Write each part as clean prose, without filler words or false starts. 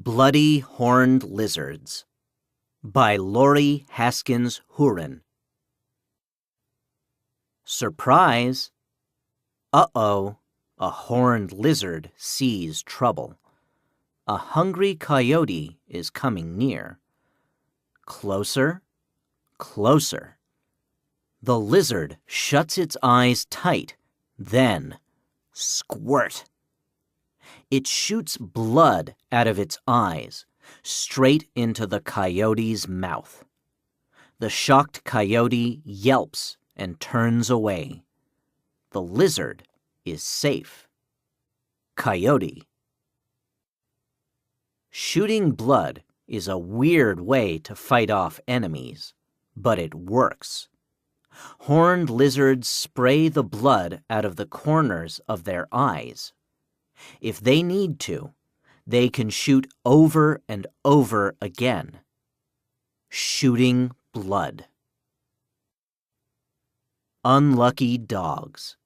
Bloody Horned Lizards by Lori Haskins Huron. Surprise! Uh-oh, a horned lizard sees trouble. A hungry coyote is coming near. Closer, closer. The lizard shuts its eyes tight, then squirt. It shoots blood out of its eyes, straight into the coyote's mouth. The shocked coyote yelps and turns away. The lizard is safe. Coyote. Shooting blood is a weird way to fight off enemies, but it works. Horned lizards spray the blood out of the corners of their eyes. If they need to, they can shoot over and over again. Shooting blood. Unlucky dogs.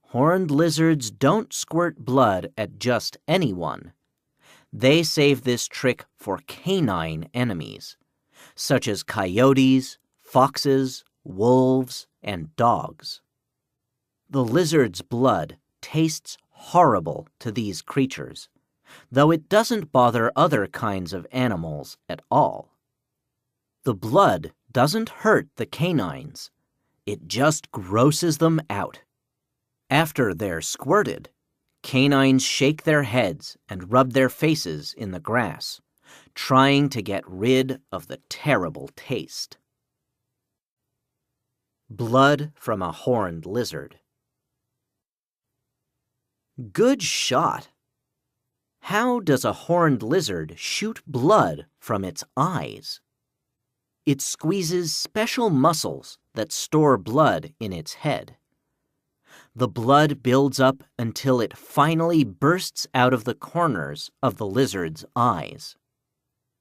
Horned lizards don't squirt blood at just anyone. They save this trick for canine enemies, such as coyotes, foxes, wolves, and dogs. The lizard's blood tastes horrible to these creatures, though it doesn't bother other kinds of animals at all. The blood doesn't hurt the canines. It just grosses them out. After they're squirted, canines shake their heads and rub their faces in the grass, trying to get rid of the terrible taste. Blood from a horned lizard. Good shot! How does a horned lizard shoot blood from its eyes? It squeezes special muscles that store blood in its head. The blood builds up until it finally bursts out of the corners of the lizard's eyes.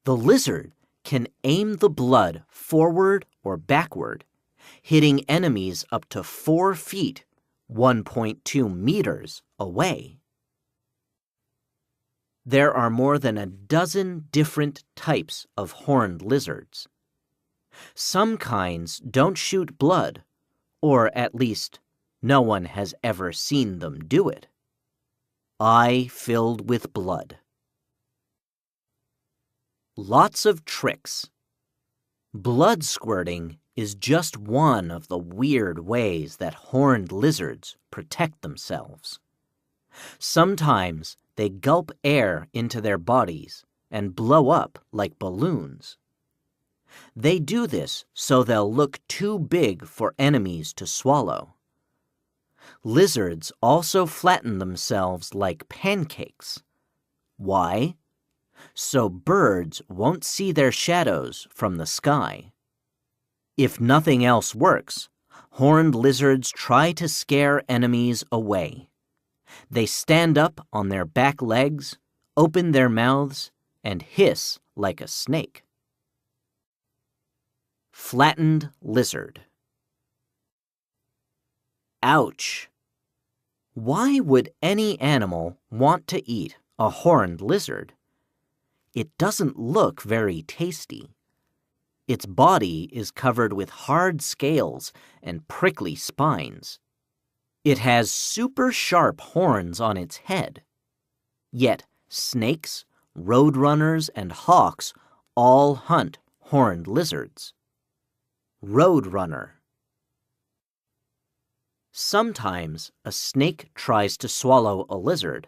The lizard can aim the blood forward or backward, hitting enemies up to 4 feet, 1.2 meters away. There are more than a dozen different types of horned lizards. Some kinds don't shoot blood, or at least no one has ever seen them do it. Eye filled with blood. Lots of tricks. Blood squirting is just one of the weird ways that horned lizards protect themselves. Sometimes they gulp air into their bodies and blow up like balloons. They do this so they'll look too big for enemies to swallow. Lizards also flatten themselves like pancakes. Why? So birds won't see their shadows from the sky. If nothing else works, horned lizards try to scare enemies away. They stand up on their back legs, open their mouths, and hiss like a snake. Flattened lizard. Ouch! Why would any animal want to eat a horned lizard? It doesn't look very tasty. Its body is covered with hard scales and prickly spines. It has super sharp horns on its head. Yet snakes, roadrunners, and hawks all hunt horned lizards. Roadrunner. Sometimes a snake tries to swallow a lizard,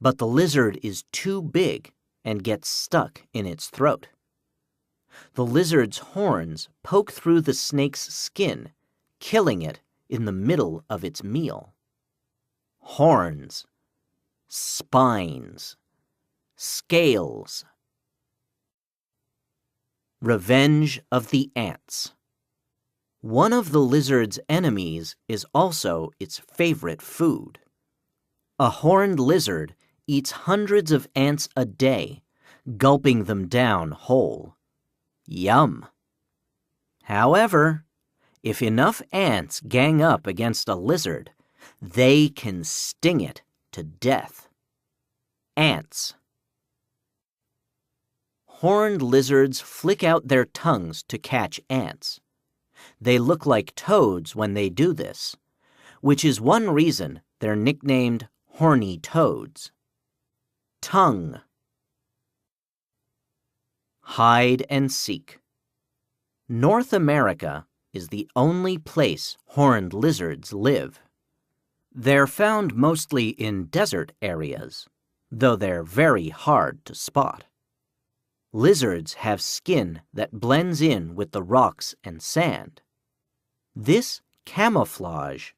but the lizard is too big and gets stuck in its throat. The lizard's horns poke through the snake's skin, killing it in the middle of its meal. Horns, spines, scales. Revenge of the ants. One of the lizard's enemies is also its favorite food. A horned lizard eats hundreds of ants a day, gulping them down whole. Yum! However, if enough ants gang up against a lizard, they can sting it to death. Ants. horned lizards flick out their tongues to catch ants. They look like toads when they do this, which is one reason they're nicknamed horny toads. Tongue. Hide and seek. North America is the only place horned lizards live. They're found mostly in desert areas, though they're very hard to spot. Lizards have skin that blends in with the rocks and sand. This camouflage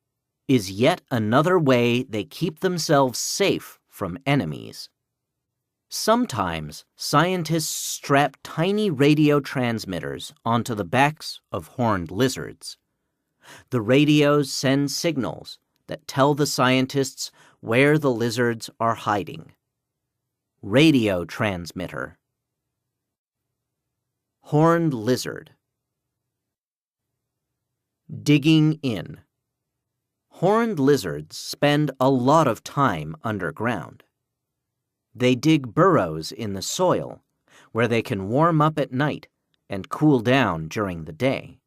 is yet another way they keep themselves safe from enemies. Sometimes scientists strap tiny radio transmitters onto the backs of horned lizards. The radios send signals that tell the scientists where the lizards are hiding. Radio transmitter. Horned lizard. Digging in. Horned lizards spend a lot of time underground. They dig burrows in the soil, where they can warm up at night and cool down during the day.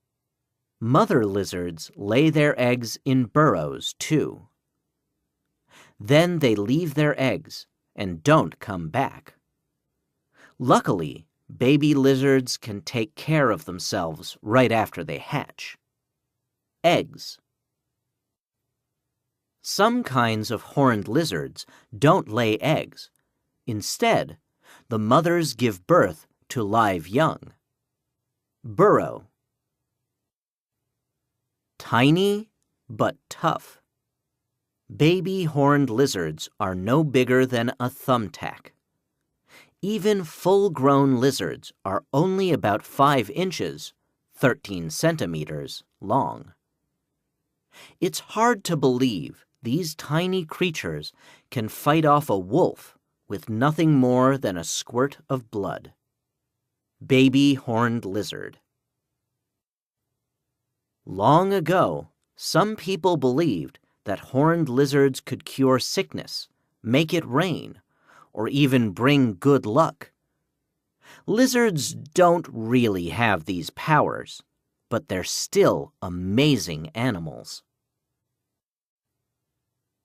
Mother lizards lay their eggs in burrows, too. Then they leave their eggs and don't come back. Luckily, baby lizards can take care of themselves right after they hatch. Eggs. Some kinds of horned lizards don't lay eggs. Instead, the mothers give birth to live young. Burrow. Tiny but tough. Baby horned lizards are no bigger than a thumbtack. Even full-grown lizards are only about 5 inches, 13 centimeters, long. It's hard to believe these tiny creatures can fight off a wolf with nothing more than a squirt of blood. Baby horned lizard. Long ago, some people believed that horned lizards could cure sickness, make it rain, or even bring good luck. Lizards don't really have these powers, but they're still amazing animals.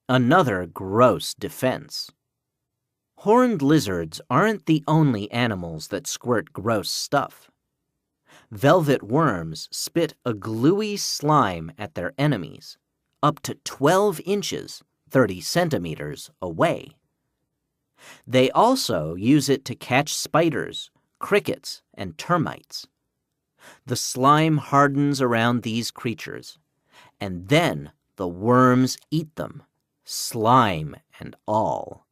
Another gross defense. Horned lizards aren't the only animals that squirt gross stuff. Velvet worms spit a gluey slime at their enemies, up to 12 inches, 30 centimeters away. They also use it to catch spiders, crickets, and termites. The slime hardens around these creatures, and then the worms eat them, slime and all.